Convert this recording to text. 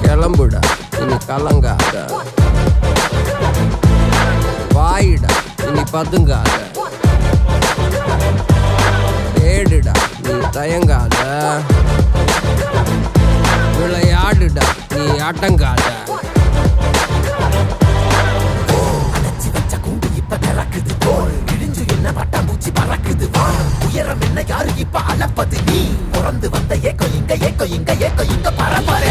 கிளம்புடா இனி கலங்காத, வாயிடா இனி பதுங்காத, தேடுடா நீ தயங்காத, விளையாடுடா நீ அடங்காத. உயரம் என்ன யாரு இப்ப அளப்பது நீ பிறந்து வந்த ஏக்கோ இங்க பரம்பரை